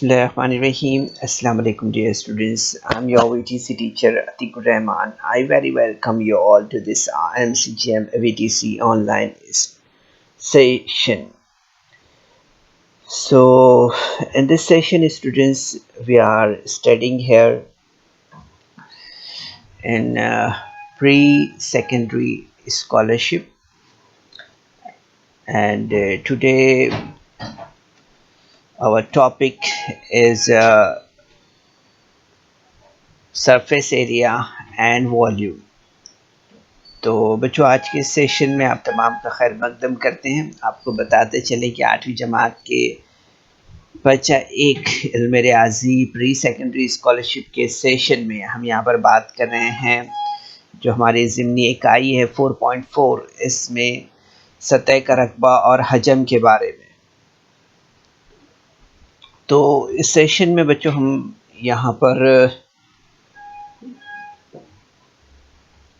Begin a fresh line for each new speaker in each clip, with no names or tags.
Bismillahirrahmanirrahim. Assalamu alaikum, dear students. I'm your VTC teacher Atikur Rahman. I very welcome you all to this MCGM VTC online session. So, in this session, students, we are studying here in pre-secondary scholarship, and today our topic is surface area and volume. तो बच्चों, आज के session में आप तमाम का खैर मकदम करते हैं। आपको बताते चले कि 8वीं जमात के बच्चा एक इल्म रियाजी प्री सेकेंडरी स्कॉलरशिप के सेशन में हम यहाँ पर बात कर रहे हैं जो हमारी ज़िमनी इकाई है 4.4, इसमें सतह का रकबा और हजम के बारे में। तो इस सेशन में बच्चों हम यहाँ पर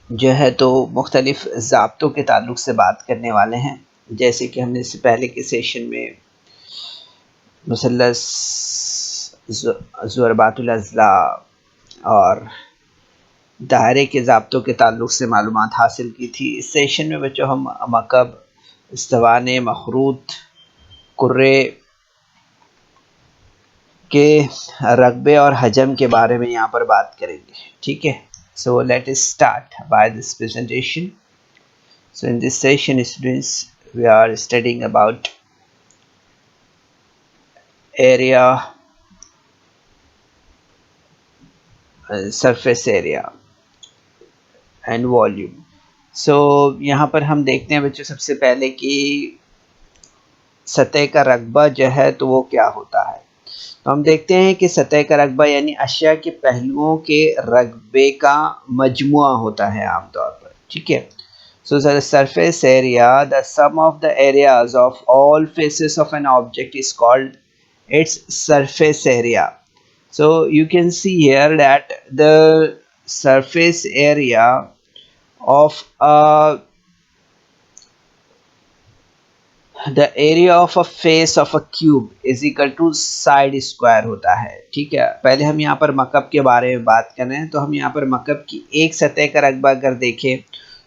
जो है तो मुख्तलिफ़ ज़ाब्तों के ताल्लुक़ से बात करने वाले हैं। जैसे कि हमने इससे पहले के सेशन में मुसल्लस ज़ुरबातुल अज़ला और दायरे के ज़ाब्तों के ताल्लुक़ से मालूमात हासिल की थी। इस सेशन में बच्चों हम मकब, इस्तवाने, मखरूत, कुर्रे के रकबे और हजम के बारे में यहाँ पर बात करेंगे। ठीक है, so let us start by this presentation. So in this session, students, we are studying about area, surface area and volume. So यहाँ पर हम देखते हैं बच्चों सबसे पहले कि सतह का रकबा जो है तो वो क्या होता है। तो हम देखते हैं कि सतह का रकबा यानी अशिया के पहलुओं के रकबे का मजमुआ होता है आमतौर पर। ठीक है, so the surface area, the sum of the areas of all faces of an object is called its surface area. So you can see here that the surface area of the area of a face of a cube is equal to side square होता है। ठीक है, पहले हम यहाँ पर मकब के बारे में बात कर रहे हैं। तो हम यहाँ पर मकब की एक सतह का रकबा अगर देखें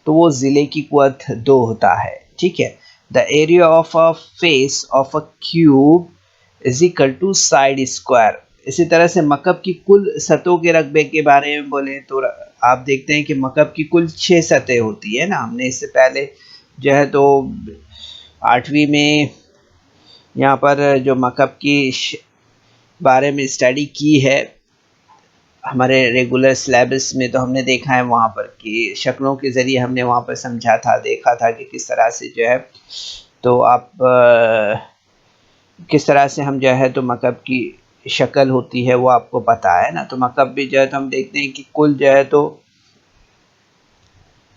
तो वो ज़िले की कुव्वत 2 होता है। ठीक है, the area of a face of a cube is equal to side square. इसी तरह से मकब की कुल सतहों के रकबे के बारे में बोलें तो आप देखते हैं कि मकब की कुल 6 सतह होती है ना। हमने इससे पहले जो है तो 8वीं में यहाँ पर जो मकब की बारे में स्टडी की है हमारे रेगुलर सिलेबस में, तो हमने देखा है वहाँ पर कि शक्लों के ज़रिए हमने वहाँ पर समझा था, देखा था कि किस तरह से जो है तो आप किस तरह से हम जो है तो मकब की शक्ल होती है वो आपको पता है ना। तो मकब भी जो है तो हम देखते हैं कि कुल जो है तो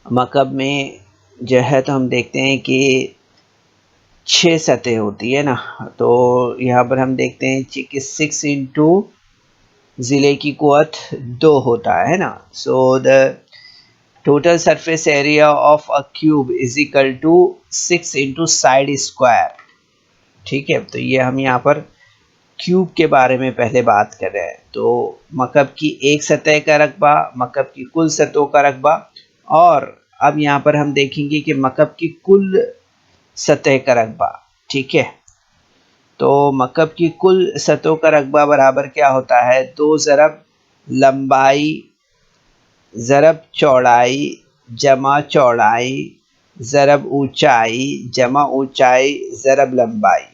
मकब में जो है तो हम देखते हैं कि 6 सतह होती है ना। तो यहाँ पर हम देखते हैं कि 6 इंटू ज़िले की कुव्वत 2 होता है ना। So the total surface area of a cube is equal to 6 into side square. ठीक है, तो ये हम यहाँ पर क्यूब के बारे में पहले बात कर रहे हैं। तो मकब की एक सतह का रकबा, मकब की कुल सतहों का रकबा, और अब यहाँ पर हम देखेंगे कि मकब की कुल सतह का रकबा। ठीक है, तो मकब की कुल सतहों का रकबा बराबर क्या होता है, 2 ज़रब लंबाई ज़रब चौड़ाई जमा चौड़ाई ज़रब ऊंचाई जमा ऊंचाई ज़रब लंबाई।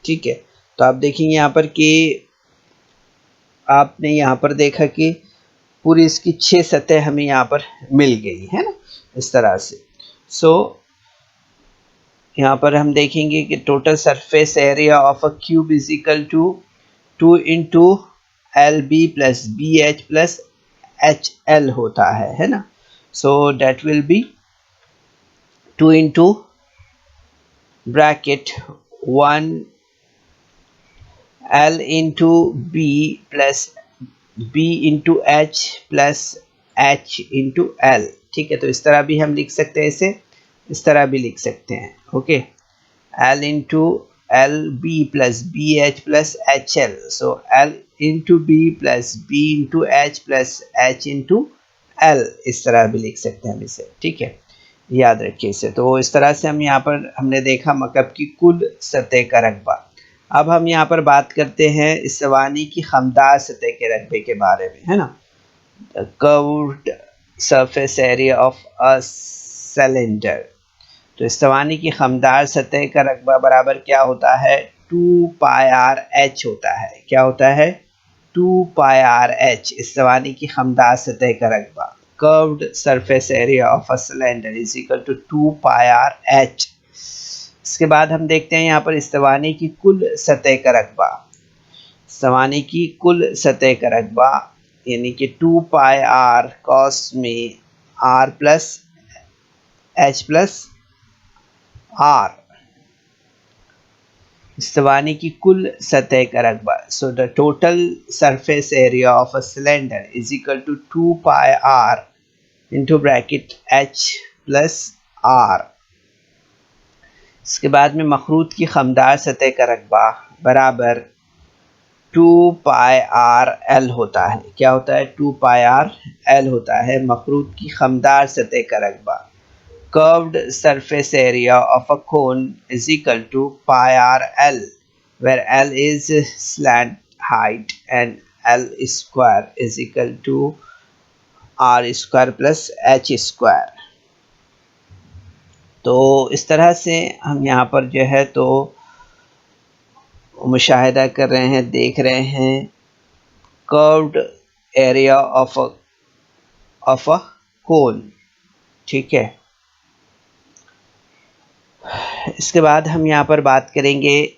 ठीक है, तो आप देखेंगे यहाँ पर कि आपने यहाँ पर देखा कि पूरी इसकी 6 सतह हमें यहाँ पर मिल गई है ना, इस तरह से। सो यहाँ पर हम देखेंगे कि total surface area of a cube is equal to 2 into L B plus B H plus H L होता है ना। So that will be 2 into bracket 1 L into B plus B into H plus H into L. ठीक है, तो इस तरह भी हम लिख सकते हैं, इसे इस तरह भी लिख सकते हैं। Okay, L into L B plus B H plus H L, so L into B plus B into H plus H into L, इस तरह भी लिख सकते हैं हम इसे, ठीक है, याद रखिए इसे। तो इस तरह से हम यहाँ पर हमने देखा मकब की कुल सतह का रकबा। अब हम यहाँ पर बात करते हैं इस सवानी की खमदार सतह के रकबे के बारे में, है ना। Curved surface area of a cylinder, तो इस सवानी की खमदार सतह का रकबा बराबर क्या होता है, 2 पाई आर एच होता है। क्या होता है, 2 पाई आर एच, इस सवानी की खमदार सतह का रकबा। Curved surface area of a cylinder is equal to 2 pi r h. इसके बाद हम देखते हैं यहाँ पर इस्तवानी की कुल सतह का रकबा। इस्तवानी की कुल सतह का रकबा यानी कि 2 पाई आर कॉस में R plus H plus R, इस्तवानी की कुल सतह का रकबा। So the total surface area of a cylinder is equal to 2 pi R into bracket H plus R. इसके बाद में मखरूत की खमदार सतह का रकबा बराबर 2 पाई आर एल होता है। क्या होता है, 2 पाई आर एल होता है मखरूत की खमदार सतह का रकबा। Curved surface area of a cone is equal to pi r l, where L is slant height and L square is equal to R square plus H square। तो इस तरह से हम यहाँ पर जो है तो मुशाहिदा कर रहे हैं, देख रहे हैं कर्व्ड एरिया ऑफ अ कोन, ठीक है। इसके बाद हम यहाँ पर बात करेंगे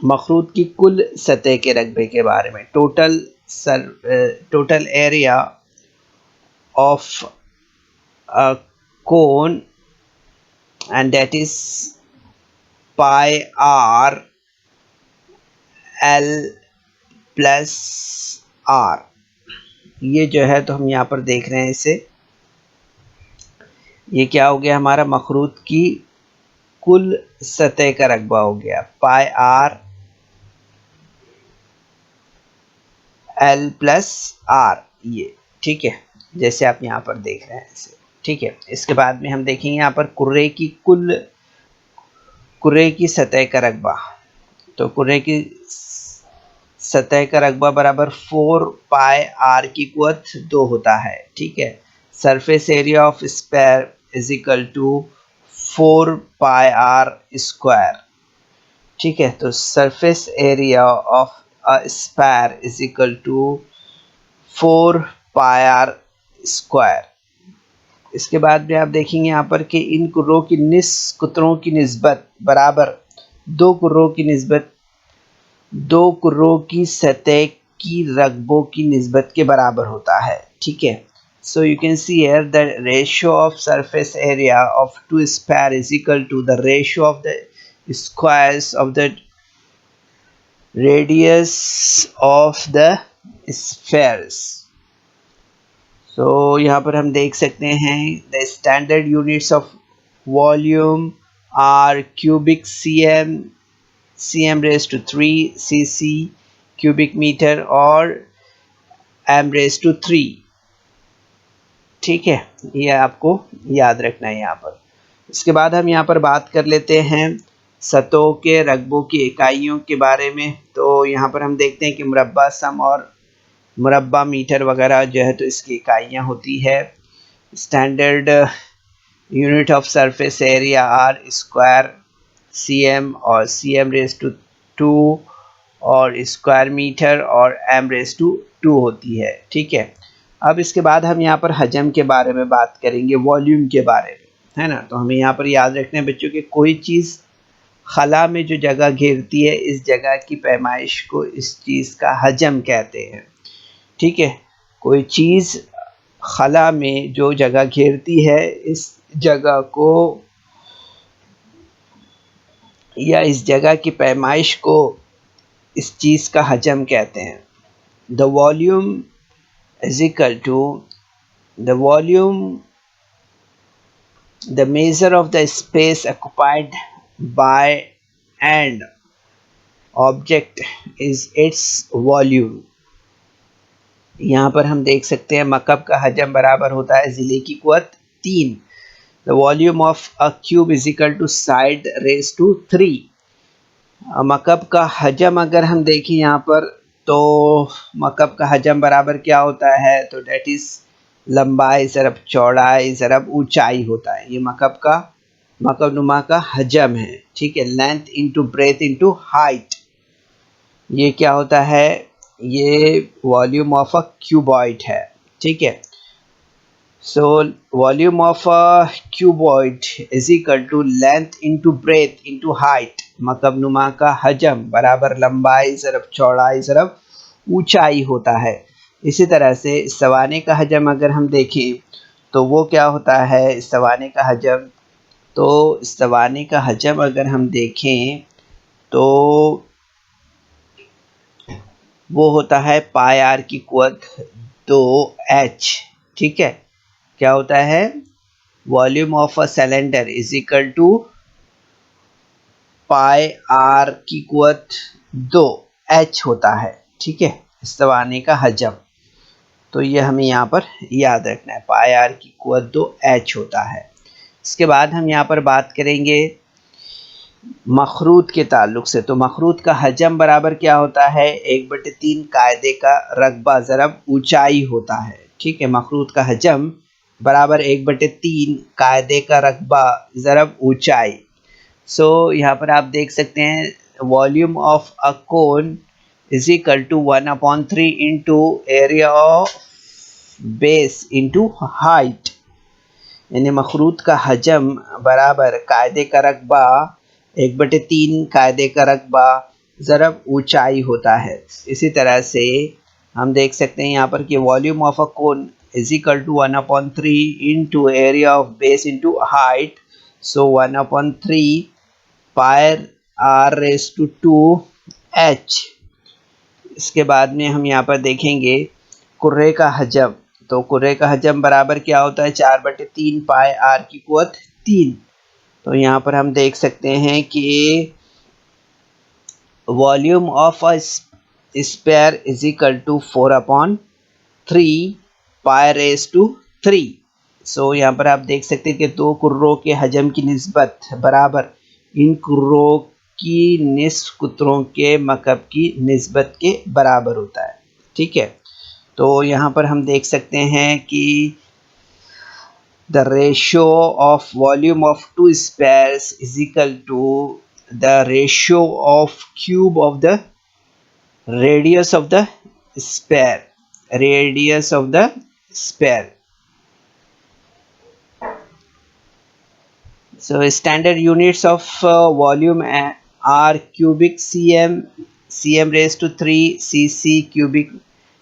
मखरूत की कुल सतह के रकबे के बारे में। Total area of a cone and that is pi r l plus r। ये जो है तो हम यहाँ पर देख रहे हैं इसे, ये क्या हो गया हमारा, मखरूत की कुल सतह का रकबा हो गया पाई आर एल प्लस आर, ये ठीक है, जैसे आप यहाँ पर देख रहे हैं इसे, ठीक है। इसके बाद में हम देखेंगे यहाँ पर कुर्रे की सतह का रकबा। तो कुर्रे की सतह का रकबा बराबर 4 पाई आर की कुवत 2 होता है, ठीक है। Surface area of square is equal to 4 pi r square, ठीक है। तो surface area of a square is equal to 4 pi r square. इसके बाद में आप देखेंगे यहाँ पर कि इन कुर्रों की कुतरों की निस्बत बराबर दो कुर्रों की सतह की रकबों की निस्बत के बराबर होता है, ठीक है। So you can see here the ratio of surface area of two square is equal to the ratio of the squares of the radius of the spheres. सो यहाँ पर हम देख सकते हैं the standard units of volume are cubic cm raised to 3 cc cubic meter और m raised to 3, ठीक है, ये आपको याद रखना है यहाँ पर। इसके बाद हम यहाँ पर बात कर लेते हैं सतहों के रकबों की इकाइयों के बारे में। तो यहाँ पर हम देखते हैं कि मुरब्बा सम और मुरब्बा मीटर वगैरह जो है तो इसकी इकाइयाँ होती है। Standard unit of surface area are square cm और cm रेज टू 2 और स्क्वायर मीटर और m रेज टू 2 होती है, ठीक है। अब इसके बाद हम यहाँ पर हजम के बारे में बात करेंगे, वॉल्यूम के बारे में, है ना। तो हमें यहाँ पर याद रखना है बच्चों कि कोई चीज़ खला में जो जगह घेरती है, इस जगह की पैमाइश को इस चीज़ का हजम कहते हैं, ठीक है। कोई चीज़ खला में जो जगह घेरती है, इस जगह को या इस जगह की पैमाइश को इस चीज़ का हजम कहते हैं। The volume is equal to the measure of the space occupied by and object is its volume। यहाँ पर हम देख सकते हैं मकब का हजम बराबर होता है ज़िले की कुव्वत 3। The volume of a cube is equal to side raise to 3। मकब का हजम अगर हम देखें यहाँ पर, तो मकब का हजम बराबर क्या होता है, तो डेट इज लंबाई ज़रब चौड़ाई ज़रब ऊंचाई होता है। ये मकब नुमा का हजम है, ठीक है। Length into breadth into height, ये क्या होता है, ये वॉल्यूम ऑफ अ क्यूबॉइड है, ठीक है। So volume of a cuboid is equal to length into breadth into height. मकब नुमा का हजम बराबर लंबाई ज़रब चौड़ाई ज़रब ऊंचाई होता है। इसी तरह से सवाने का हजम अगर हम देखें तो वो क्या होता है, सवाने का हजम, तो सवाने का हजम अगर हम देखें तो वो होता है पाई आर की कुव्वत 2h, ठीक है। क्या होता है, volume of a cylinder is equal to pi r की कुव्वत 2h होता है, ठीक है, सवाने का हजम। तो ये हमें यहाँ पर याद रखना है, पाई आर की कुव्वत 2h होता है। इसके बाद हम यहाँ पर बात करेंगे मखरूत के ताल्लुक से। तो मखरूत का हजम बराबर क्या होता है, 1/3 कायदे का रकबा ज़रब ऊंचाई होता है, ठीक है। मखरूत का हजम बराबर 1/3 कायदे का रकबा ज़रब ऊंचाई। सो यहाँ पर आप देख सकते हैं volume of a cone is equal to 1/3 into area of base into height. यानी मखरूत का हजम बराबर कायदे का रकबा 1/3 कायदे का रकबा ज़रब ऊंचाई होता है। इसी तरह से हम देख सकते हैं यहाँ पर कि volume of a cone is equal to 1/3 into area of base into height. So 1/3 pi r raise to 2h। इसके बाद में हम यहाँ पर देखेंगे कुर्रे का हजम। तो कुर्रे का हजम बराबर क्या होता है, 4/3 पाई आर की कुव्वत 3। तो यहाँ पर हम देख सकते हैं कि volume of a sphere is equal to 4/3 pi raise to 3। So यहाँ पर आप देख सकते हैं कि दो कुर्रों के हजम की निस्बत बराबर इन कुर्रों की निस्फ कुतरों के मकब की निस्बत के बराबर होता है, ठीक है। तो यहाँ पर हम देख सकते हैं कि the ratio of volume of two spheres is equal to the ratio of cube of the radius of the sphere, radius of the sphere। So standard units of volume are cubic cm raised to 3, cc cubic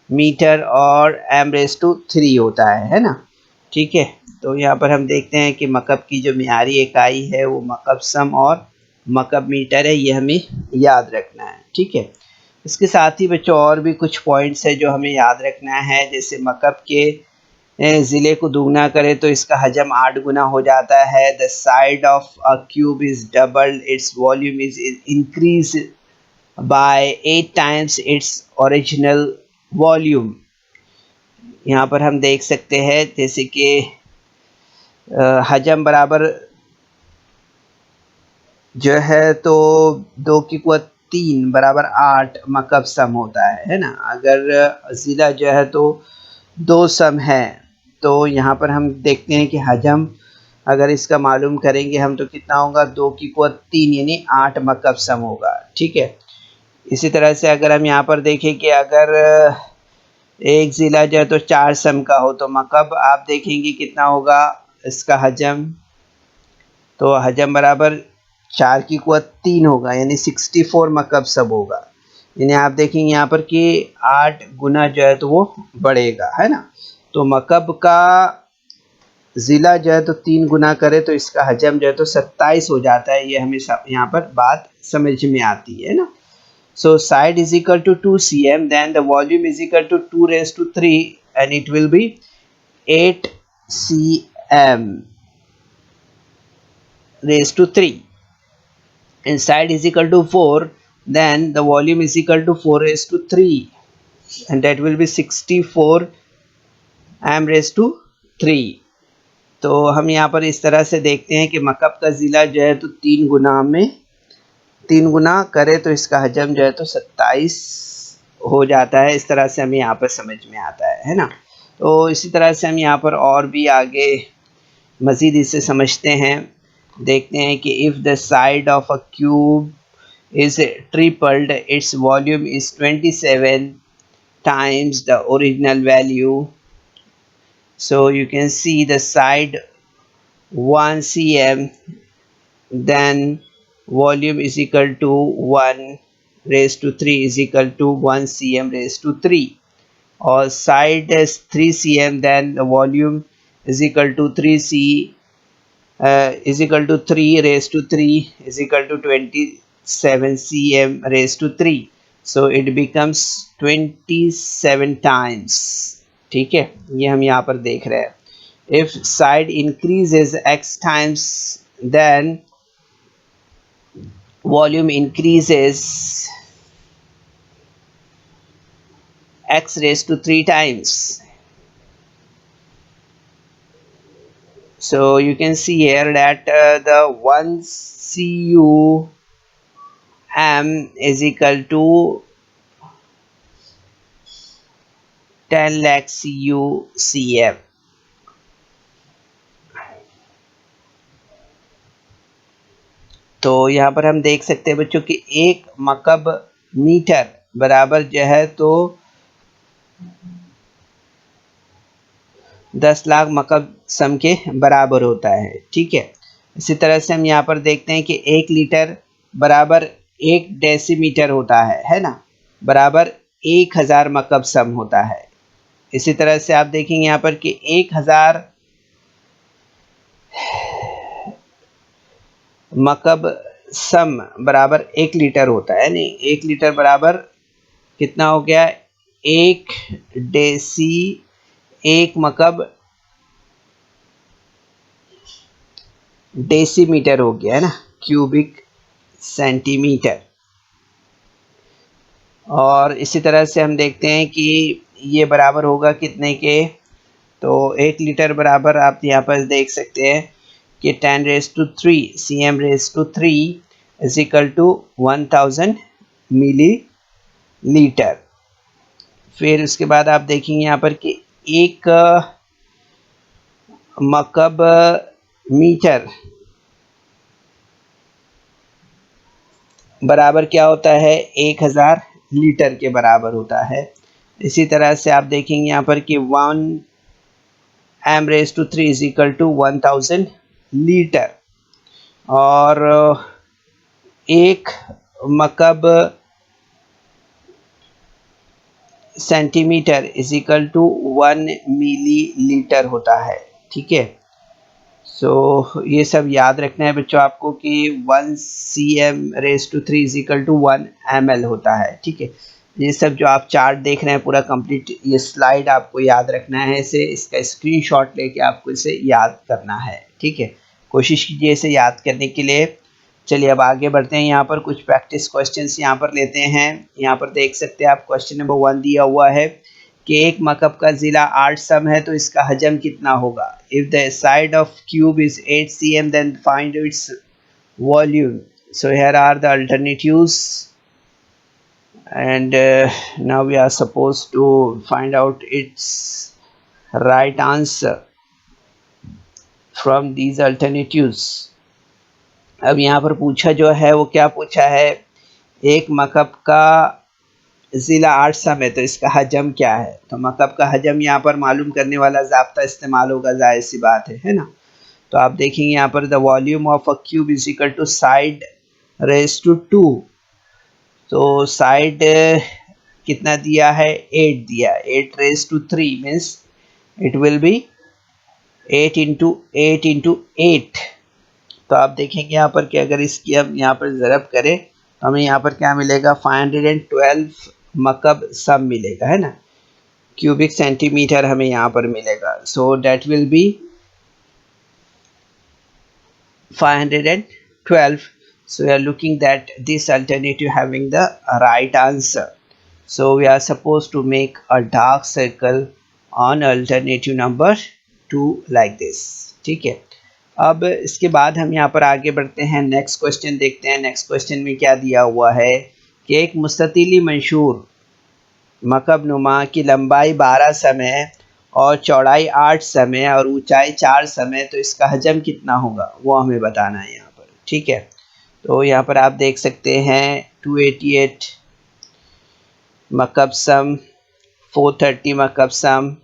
metre और m raise to 3 होता है ना, ठीक है। तो यहाँ पर हम देखते हैं कि मकब की जो मियारी इकाई है वो मकब सम और मकब मीटर है, ये हमें याद रखना है, ठीक है। इसके साथ ही बच्चों और भी कुछ पॉइंट्स है जो हमें याद रखना है, जैसे मकब के ज़िले को दुगना करें तो इसका हजम 8 गुना हो जाता है। The side of a cube is doubled, its volume is increase by 8 times its original volume. यहाँ पर हम देख सकते हैं जैसे कि हजम बराबर जो है तो 2 की कुव्वत 3 बराबर 8 मकब सम होता है ना। अगर ज़िला जो है तो 2 सम है, तो यहाँ पर हम देखते हैं कि हजम अगर इसका मालूम करेंगे हम तो कितना होगा, 2 की कुव्वत 3 यानी 8 मकब सम होगा, ठीक है। इसी तरह से अगर हम यहाँ पर देखें कि अगर एक ज़िला जो है तो 4 सम का हो तो मकब आप देखेंगे कितना होगा इसका हजम, तो हजम बराबर 4 की कुव्वत 3 होगा यानी 64 मकब सब होगा। यानी आप देखेंगे यहाँ पर कि 8 गुना जो है तो वो बढ़ेगा, है ना। तो मकब का ज़िला जो है तो 3 गुना करे तो इसका हजम जो है तो 27 हो जाता है। ये हमें यहाँ पर बात समझ में आती है ना। So side is equal to 2 cm, then the volume is equal to 2 raised to 3 and it will be 8 cm raised to 3। inside is equal to 4, then the volume is equal to 4 raised to 3, and that will be 64 m raised to 3. तो हम यहाँ पर इस तरह से देखते हैं कि मकब का ज़िला जो है तो 3 गुना करे तो इसका हजम जो है तो 27 हो जाता है। इस तरह से हमें यहाँ पर समझ में आता है ना। तो इसी तरह से हम यहाँ पर और भी आगे मज़ीद इसे समझते हैं, देखते हैं कि if the side of a cube is tripled, its volume is 27 times the original value. So you can see the side 1 cm, then volume is equal to 1 raised to 3 is equal to 1 cm raised to 3, or side is 3 cm, then the volume is equal to 3c is equal to 3 raised to 3 is equal to 27 cm raised to 3. So it becomes 27 times. ठीक है, ये हम यहाँ पर देख रहे हैं. If side increases x times, then volume increases x raised to 3 times. So you can see here that the 1 cu m is equal to 10 lakh cu cm. तो यहाँ पर हम देख सकते हैं बच्चों कि एक मकब मीटर बराबर जो है तो 10 लाख मकब सम के बराबर होता है। ठीक है, इसी तरह से हम यहाँ पर देखते हैं कि 1 लीटर बराबर 1 डेसीमीटर होता है ना, बराबर 1000 मकब सम होता है। इसी तरह से आप देखेंगे यहाँ पर कि 1000 मकब सम बराबर 1 लीटर होता है। नहीं, 1 लीटर बराबर कितना हो गया, 1 डेसी 1 मकब डेसीमीटर हो गया है ना, क्यूबिक सेंटीमीटर। और इसी तरह से हम देखते हैं कि ये बराबर होगा कितने के, तो 1 लीटर बराबर आप यहाँ पर देख सकते हैं कि 10 raise to 3 cm raise to 3 is equal to 1000 millilitre. फिर उसके बाद आप देखेंगे यहाँ पर कि एक मकब मीटर बराबर क्या होता है, 1000 लीटर के बराबर होता है। इसी तरह से आप देखेंगे यहाँ पर कि 1 m raise to 3 is equal to 1000 litre, और एक मकब centimetre is equal to 1 millilitre होता है। ठीक है, सो ये सब याद रखना है बच्चों आपको कि 1 cm raise to 3 is equal to 1 ml होता है। ठीक है, ये सब जो आप चार्ट देख रहे हैं पूरा कंप्लीट, ये स्लाइड आपको याद रखना है, इसे इसका स्क्रीनशॉट लेके आपको इसे याद करना है। ठीक है, कोशिश कीजिए इसे याद करने के लिए। चलिए अब आगे बढ़ते हैं, यहाँ पर कुछ प्रैक्टिस क्वेश्चंस यहाँ पर लेते हैं। यहाँ पर देख सकते हैं आप क्वेश्चन नंबर 1 दिया हुआ है कि एक मकब का ज़िला 8 सम है तो इसका हजम कितना होगा। If the side of cube is 8 cm then find its volume. So here are the alternatives and now we are supposed to find out its right answer from these alternatives. अब यहाँ पर पूछा जो है वो क्या पूछा है, एक मकब का ज़िला 8 सम है तो इसका हजम क्या है। तो मकब का हजम यहाँ पर मालूम करने वाला ज़ाब्ता इस्तेमाल होगा, जाहिर सी बात है ना। तो आप देखेंगे यहाँ पर the volume of a cube is equal to side raise to 2। तो साइड कितना दिया है, 8 दिया, 8 raise to 3 means it will be 8 into 8 into 8। तो आप देखेंगे यहाँ पर कि अगर इसकी हम यहाँ पर ज़रब करें तो हमें यहाँ पर क्या मिलेगा, 512 मकब सम मिलेगा, है ना, क्यूबिक सेंटीमीटर हमें यहाँ पर मिलेगा। So that will be 512। So we are looking that this alternative having the right answer. So we are supposed to make a dark circle on alternative number 2 like this. ठीक है, अब इसके बाद हम यहाँ पर आगे बढ़ते हैं, नेक्स्ट क्वेश्चन देखते हैं। नेक्स्ट क्वेश्चन में क्या दिया हुआ है कि एक मुस्ततीली मंशूर मकब नुमा की लंबाई 12 समय और चौड़ाई 8 समय और ऊंचाई 4 समय, तो इसका हजम कितना होगा वो हमें बताना है यहाँ पर। ठीक है, तो यहाँ पर आप देख सकते हैं 288 मकब सम, 430 मकब सम,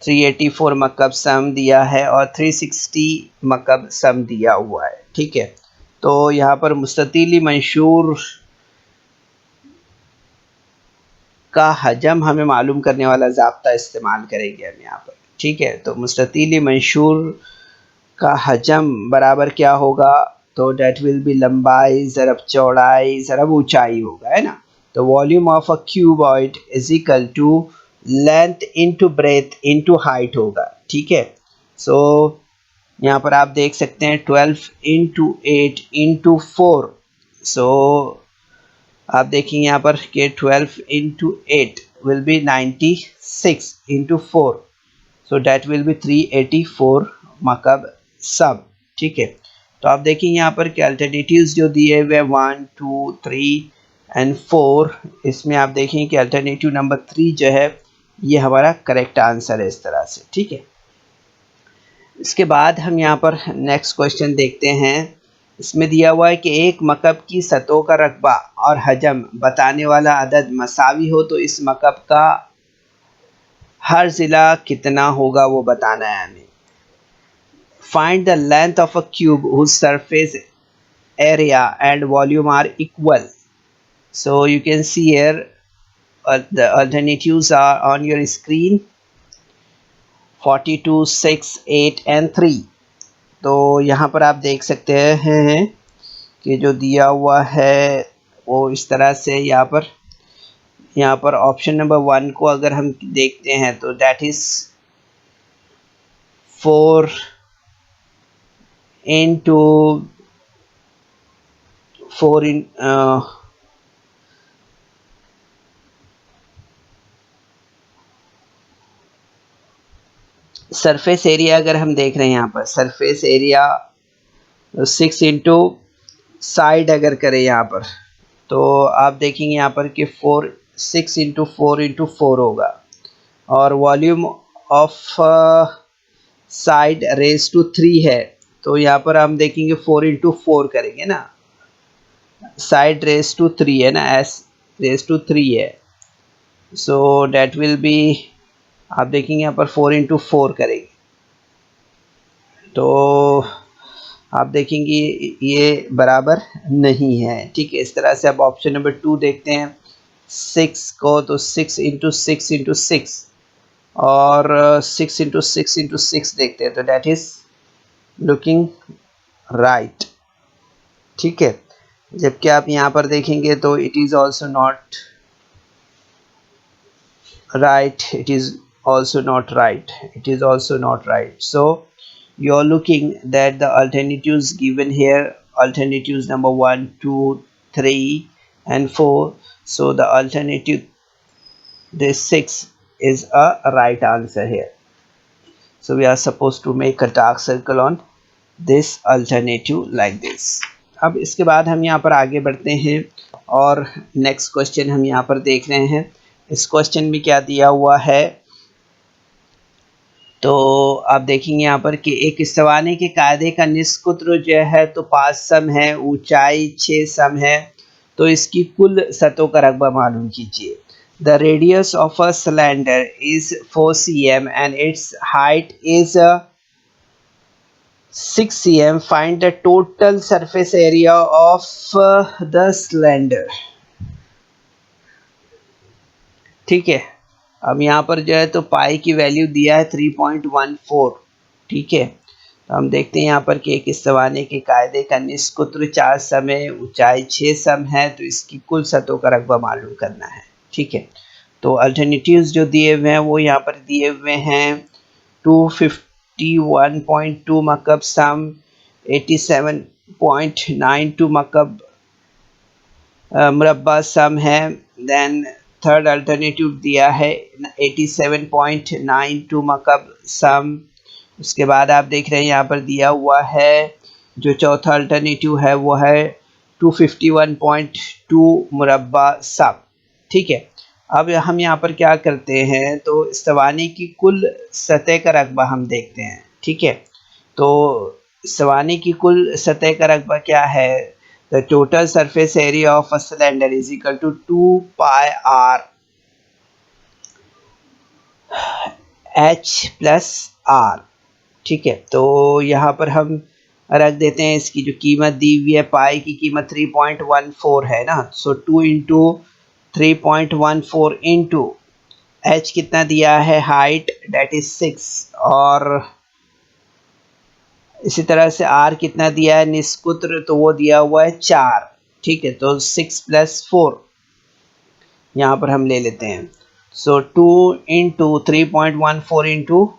384 मकब सम दिया है और 360 मकब सम दिया हुआ है। ठीक है, तो यहाँ पर मुस्ततीली मंशूर का हजम हमें मालूम करने वाला ज़ाब्ता इस्तेमाल करेंगे हम यहाँ पर। ठीक है, तो मुस्ततीली मंशूर का हजम बराबर क्या होगा, तो डेट विल बी लंबाई ज़रब चौड़ाई ज़रब ऊंचाई होगा, है ना। तो volume of a cuboid is equal to length into breadth into height होगा। ठीक है, सो यहाँ पर आप देख सकते हैं 12 इंटू 8 इंटू 4। सो आप देखेंगे यहाँ पर कि 12 into 8 will be 96 into 4, so that will be 384 मकब सम। ठीक है, तो आप देखेंगे यहाँ पर कि अल्टरनेटिव्स जो दिए हुए 1 2 3 एंड 4, इसमें आप देखेंगे कि अल्टरनेटिव नंबर 3 जो है ये हमारा करेक्ट आंसर है इस तरह से। ठीक है, इसके बाद हम यहाँ पर नेक्स्ट क्वेश्चन देखते हैं। इसमें दिया हुआ है कि एक मकब की सतहों का रकबा और हजम बताने वाला अदद मसावी हो तो इस मकब का हर ज़िला कितना होगा वो बताना है हमें। Find the length of a cube whose surface area and volume are equal. So you can see here the alternatives are on your screen 42, 6, 8 and 3। तो यहाँ पर आप देख सकते हैं कि जो दिया हुआ है वो इस तरह से यहाँ पर ऑप्शन नंबर 1 को अगर हम देखते हैं तो that is 4 into 4 in surface area अगर हम देख रहे हैं यहाँ पर सरफेस एरिया 6 इंटू साइड अगर करें यहाँ पर तो आप देखेंगे यहाँ पर कि 6 इंटू 4 होगा और volume of side raise to 3 है, तो यहाँ पर हम देखेंगे 4 इंटू 4 करेंगे ना, साइड रेज टू 3 है ना, एस रेज टू 3 है, सो डेट विल बी आप देखेंगे यहाँ पर 4 इंटू 4 करेंगे तो आप देखेंगे ये बराबर नहीं है। ठीक है, इस तरह से अब ऑप्शन नंबर 2 देखते हैं 6 को, तो 6 इंटू 6 इंटू 6 और 6 इंटू 6 इंटू 6 देखते हैं तो डैट इज लुकिंग राइट। ठीक है, जबकि आप यहाँ पर देखेंगे तो it is also not right, it is also not right, it is also not right. So you are looking that the alternatives given here, alternatives number 1 2 3 and 4, so the alternative this 6 is a right answer here. So we are supposed to make a dark circle on this alternative like this. अब इसके बाद हम यहाँ पर आगे बढ़ते हैं और नेक्स्ट क्वेश्चन हम यहाँ पर देख रहे हैं। इस क्वेश्चन में क्या दिया हुआ है, तो आप देखेंगे यहाँ पर कि एक इस्तवाने के कायदे का निस्कुत्र जो है तो 5 सम है, ऊंचाई 6 सम है, तो इसकी कुल सतहों का रकबा मालूम कीजिए। The radius of a cylinder is 4 cm and it's height is 6 cm। Find the total surface area of the cylinder. ठीक है, अब यहाँ पर जो है तो पाई की वैल्यू दिया है 3.14। ठीक है, तो हम देखते हैं यहाँ पर कि एक इस्तवाने के कायदे का निस्कुत्र 4 सम है, ऊंचाई 6 सम है, तो इसकी कुल सतहों का रकबा मालूम करना है। ठीक है, तो अल्टरनेटिव्स जो दिए हुए हैं वो यहाँ पर दिए हुए हैं 251.2 मकब सम, 87 87.92 मकब मुरब्बा सम है। देन थर्ड अल्टरनेटिव दिया है 87.92 मकब सम। उसके बाद आप देख रहे हैं यहाँ पर दिया हुआ है जो चौथा अल्टरनेटिव है वो है 251.2 मुरब्बा सम। ठीक है, अब हम यहाँ पर क्या करते हैं, तो इस्तवानी की कुल सतह का रकबा हम देखते हैं। ठीक है, तो इस्तवानी की कुल सतह का रकबा क्या है, the total surface area of a cylinder is equal to 2 pi r h plus r. ठीक है, तो यहाँ पर हम रख देते हैं इसकी जो कीमत दी हुई है, पाई की कीमत 3.14 है ना, सो 2 इंटू 3.14 इंटू एच कितना दिया है, हाइट डेट इज 6, और इसी तरह से आर कितना दिया है, निस्कुत्र, तो वो दिया हुआ है 4। ठीक है, तो 6 प्लस 4 यहाँ पर हम ले लेते हैं। सो 2 into 3.14 into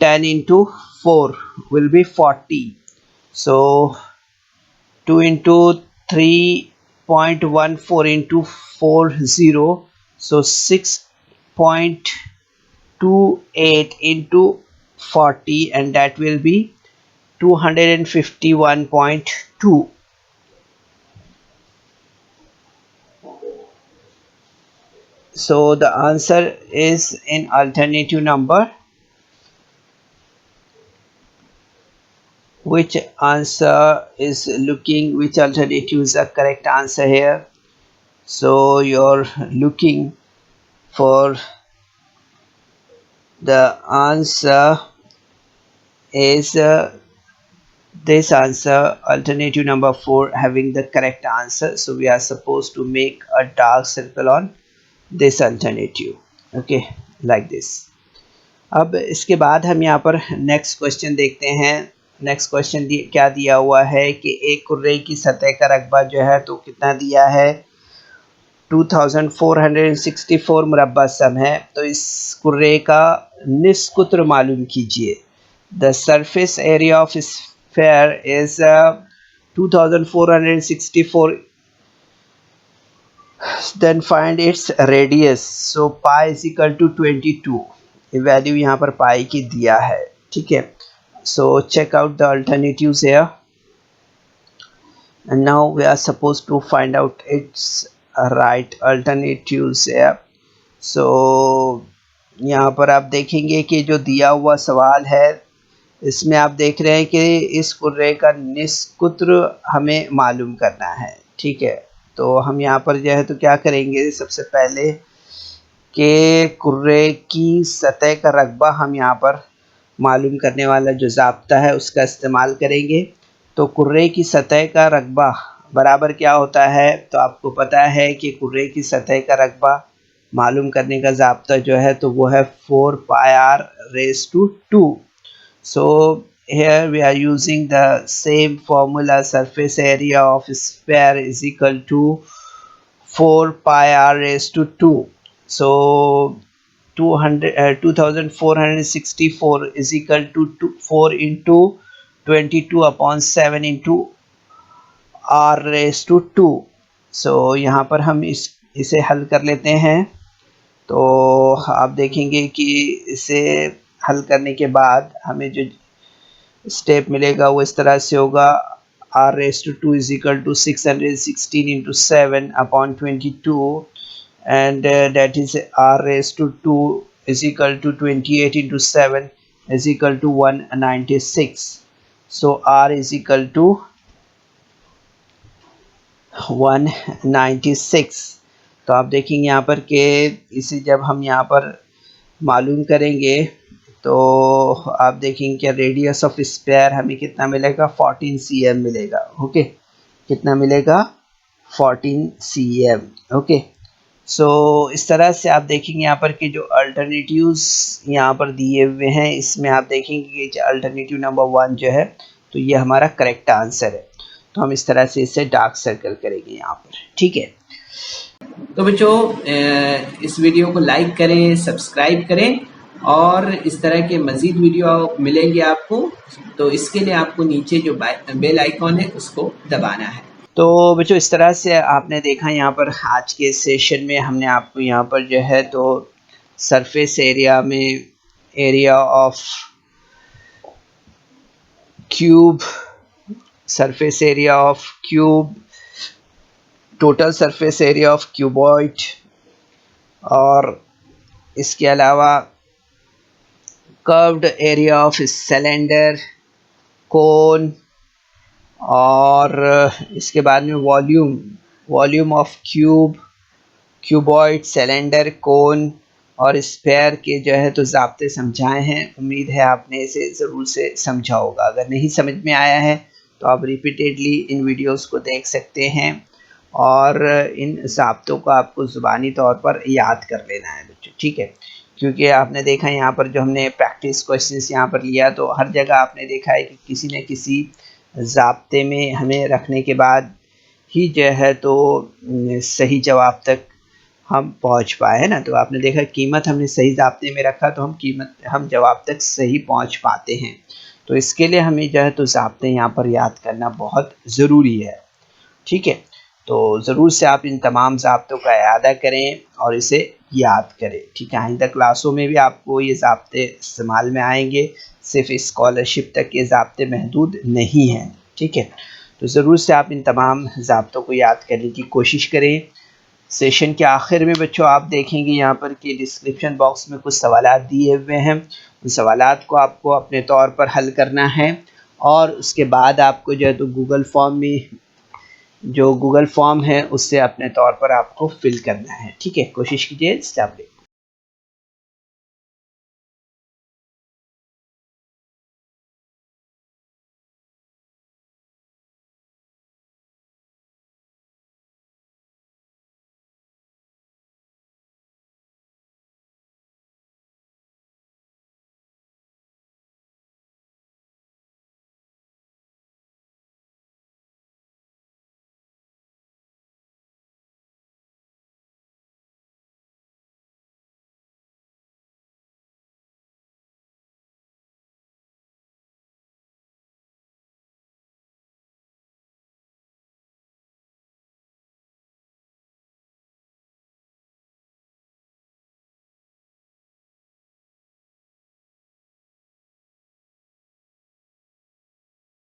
10 into 4 will be 40. So 2 into 3.14 into 40, so 6.28 into 40, and that will be 251.2. So the answer is in alternative number. Which answer is looking, which alternative is the correct answer here? So you're looking for the answer is this answer, alternative number 4, having the correct answer. So we are supposed to make a dark circle on this alternative, okay, like this. अब इसके बाद हम यहाँ पर next question देखते हैं। Next question क्या दिया हुआ है कि एक कुर्रे की सतह का रकबा जो है तो कितना दिया है, 2464 मुरब्बा सम है। तो इस कुर्रे का निस्कुत्र मालूम कीजिए। The surface area of sphere is 2464, then find its radius, so pi is equal to 22। Value यहाँ पर पाई की दिया है। ठीक है, so check out the alternatives here, and now we are supposed to find out its right alternatives here। so यहाँ पर आप देखेंगे कि जो दिया हुआ सवाल है इसमें आप देख रहे हैं कि इस कुर्रे का निस्कुत्र हमें मालूम करना है। ठीक है, तो हम यहाँ पर जो है तो क्या करेंगे, सबसे पहले कि कुर्रे की सतह का रकबा हम यहाँ पर मालूम करने वाला जो ज़ाब्ता है उसका इस्तेमाल करेंगे। तो कुर्रे की सतह का रकबा बराबर क्या होता है, तो आपको पता है कि कुर्रे की सतह का रकबा मालूम करने का ज़ाब्ता जो है तो वो है 4 पाई r raised to 2। So here we are using the same formula, surface area of sphere is equal to 4 pi r raised to 2। So 2464 is equal to 4 into 22 upon 7 into r raised to 2। so यहाँ पर हम इसे हल कर लेते हैं। तो आप देखेंगे कि इसे हल करने के बाद हमें जो स्टेप मिलेगा वो इस तरह से होगा, r raised to 2 is equal to 616 into 7 upon 22, and that is r raised to 2 is equal to 28 into 7 is equal to 196। so r is equal to 196। तो आप देखेंगे यहाँ पर कि इसे जब हम यहाँ पर मालूम करेंगे तो आप देखेंगे कि रेडियस ऑफ स्फीयर हमें कितना मिलेगा, 14 cm मिलेगा। ओके, कितना मिलेगा, 14 cm। ओके, सो इस तरह से आप देखेंगे यहाँ पर कि जो अल्टरनेटिव्स यहाँ पर दिए हुए हैं इसमें आप देखेंगे कि अल्टरनेटिव नंबर 1 जो है तो ये हमारा करेक्ट आंसर है। तो हम इस तरह से इसे डार्क सर्कल करेंगे यहाँ पर। ठीक है,
तो बच्चों इस वीडियो को लाइक करें, सब्सक्राइब करें और इस तरह के मज़ीद वीडियो मिलेंगे आपको, तो इसके लिए आपको नीचे जो बेल आइकॉन है उसको दबाना है।
तो बच्चों इस तरह से आपने देखा यहाँ पर आज के सेशन में हमने आपको यहाँ पर जो है तो सरफेस एरिया में area of cube, surface area of cube, total surface area of cuboid और इसके अलावा curved area of cylinder, cone और इसके बाद में volume of cube, cuboid, cylinder, cone और स्फेयर के जो है तो ज़ाब्ते समझाए हैं। उम्मीद है आपने इसे ज़रूर से समझा होगा। अगर नहीं समझ में आया है तो आप रिपीटेडली इन वीडियोस को देख सकते हैं और इन ज़ाब्तों को आपको ज़ुबानी तौर पर याद कर लेना है बच्चों, ठीक है। क्योंकि आपने देखा यहाँ पर जो हमने प्रैक्टिस क्वेश्चंस यहाँ पर लिया तो हर जगह आपने देखा है कि किसी न किसी ज़ाब्ते में हमें रखने के बाद ही जो है तो सही जवाब तक हम पहुंच पाए, है ना। तो आपने देखा कीमत हमने सही ज़ाब्ते में रखा तो हम जवाब तक सही पहुंच पाते हैं। तो इसके लिए हमें जो है तो ज़ाब्ते यहाँ पर याद करना बहुत ज़रूरी है, ठीक है। तो ज़रूर से आप इन तमाम ज़ाब्तों का इआदा करें और इसे याद करें, ठीक है। आइंदा क्लासों में भी आपको ये ज़ाब्ते इस्तेमाल में आएंगे, सिर्फ स्कॉलरशिप तक ये ज़ाब्ते महदूद नहीं हैं, ठीक है। तो ज़रूर से आप इन तमाम ज़ाब्तों को याद करने की कोशिश करें। सेशन के आखिर में बच्चों आप देखेंगे यहाँ पर कि डिस्क्रिप्शन बॉक्स में कुछ सवालात दिए हुए हैं। उन सवालात को आपको अपने तौर पर हल करना है और उसके बाद आपको जो है तो गूगल फॉर्म है उससे अपने तौर पर आपको फिल करना है, ठीक है। कोशिश कीजिए।